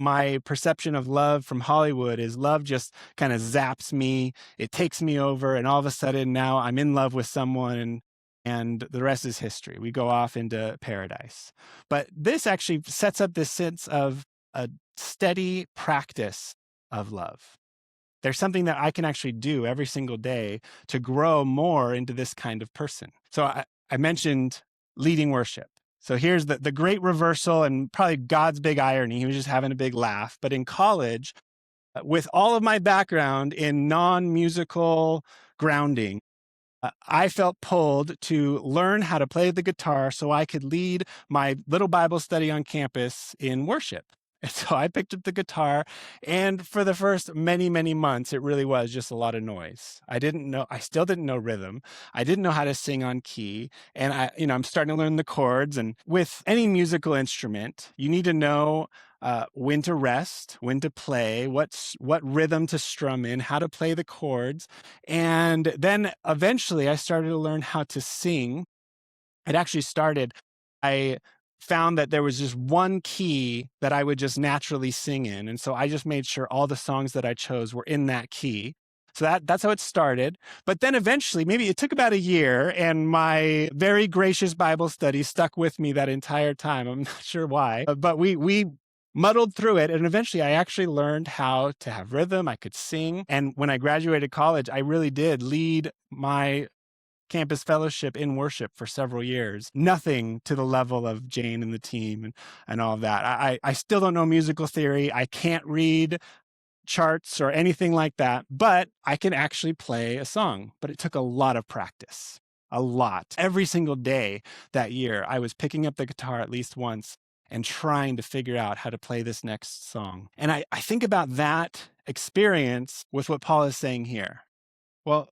my perception of love from Hollywood is love just kind of zaps me. It takes me over. And all of a sudden now I'm in love with someone and the rest is history. We go off into paradise. But this actually sets up this sense of a steady practice of love. There's something that I can actually do every single day to grow more into this kind of person. So I mentioned leading worship. So here's the great reversal and probably God's big irony. He was just having a big laugh. But in college, with all of my background in non-musical grounding, I felt pulled to learn how to play the guitar so I could lead my little Bible study on campus in worship. And so I picked up the guitar, and for the first many, many months, it really was just a lot of noise. I still didn't know rhythm. I didn't know how to sing on key. And I'm starting to learn the chords. And with any musical instrument, you need to know when to rest, when to play, what rhythm to strum in, how to play the chords. And then eventually I started to learn how to sing. I found that there was just one key that I would just naturally sing in. And so I just made sure all the songs that I chose were in that key. So that's how it started. But then eventually, maybe it took about a year, and my very gracious Bible study stuck with me that entire time. I'm not sure why, but we muddled through it. And eventually I actually learned how to have rhythm. I could sing. And when I graduated college, I really did lead my campus fellowship in worship for several years. Nothing to the level of Jane and the team and all of that. I still don't know musical theory. I can't read charts or anything like that, but I can actually play a song. But it took a lot of practice, a lot. Every single day that year, I was picking up the guitar at least once and trying to figure out how to play this next song. And I think about that experience with what Paul is saying here. Well,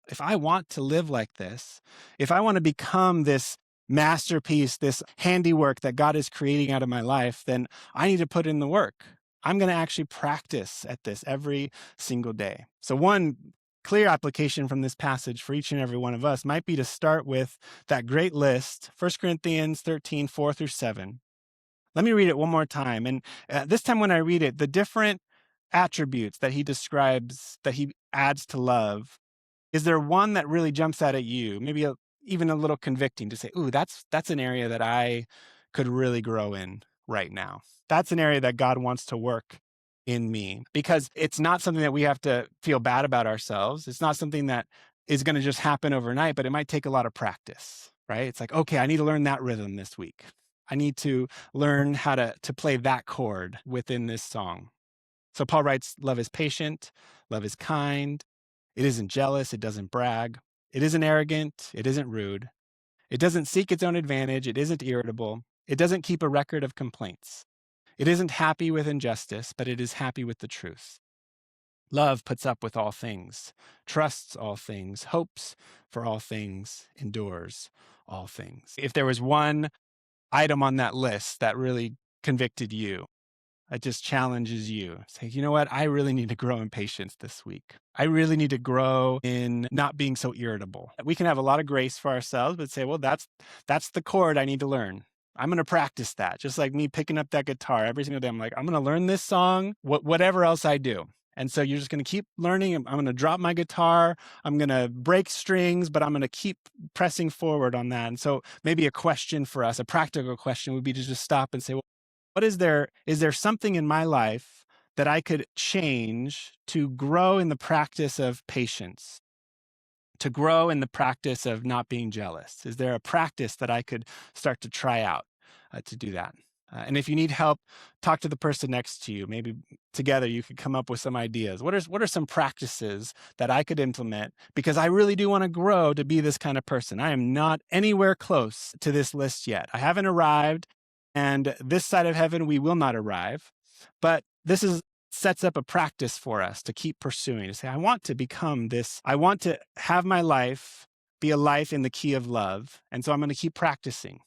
if I want to live like this, if I want to become this masterpiece, this handiwork that God is creating out of my life, then I need to put in the work. I'm going to actually practice at this every single day. So one clear application from this passage for each and every one of us might be to start with that great list, 1 Corinthians 13, 4-7. Let me read it one more time. And this time when I read it, the different attributes that he describes, that he adds to love, is there one that really jumps out at you? Maybe even a little convicting to say, ooh, that's an area that I could really grow in right now. That's an area that God wants to work in me, because it's not something that we have to feel bad about ourselves. It's not something that is going to just happen overnight, but it might take a lot of practice, right? It's like, okay, I need to learn that rhythm this week. I need to learn how to play that chord within this song. So Paul writes, love is patient, love is kind. It isn't jealous. It doesn't brag. It isn't arrogant. It isn't rude. It doesn't seek its own advantage. It isn't irritable. It doesn't keep a record of complaints. It isn't happy with injustice, but it is happy with the truth. Love puts up with all things, trusts all things, hopes for all things, endures all things. If there was one item on that list that really convicted you, it just challenges you. Say, you know what? I really need to grow in patience this week. I really need to grow in not being so irritable. We can have a lot of grace for ourselves, but say, well, that's the chord I need to learn. I'm going to practice that. Just like me picking up that guitar every single day. I'm like, I'm going to learn this song, whatever else I do. And so you're just going to keep learning. I'm going to drop my guitar. I'm going to break strings, but I'm going to keep pressing forward on that. And so maybe a question for us, a practical question would be to just stop and say, well, is there something in my life that I could change to grow in the practice of patience, to grow in the practice of not being jealous? Is there a practice that I could start to try out to do that? And if you need help, talk to the person next to you. Maybe together you could come up with some ideas. What are some practices that I could implement? Because I really do want to grow to be this kind of person. I am not anywhere close to this list yet. I haven't arrived. And this side of heaven, we will not arrive. But this sets up a practice for us to keep pursuing, to say, I want to become this. I want to have my life be a life in the key of love. And so I'm going to keep practicing.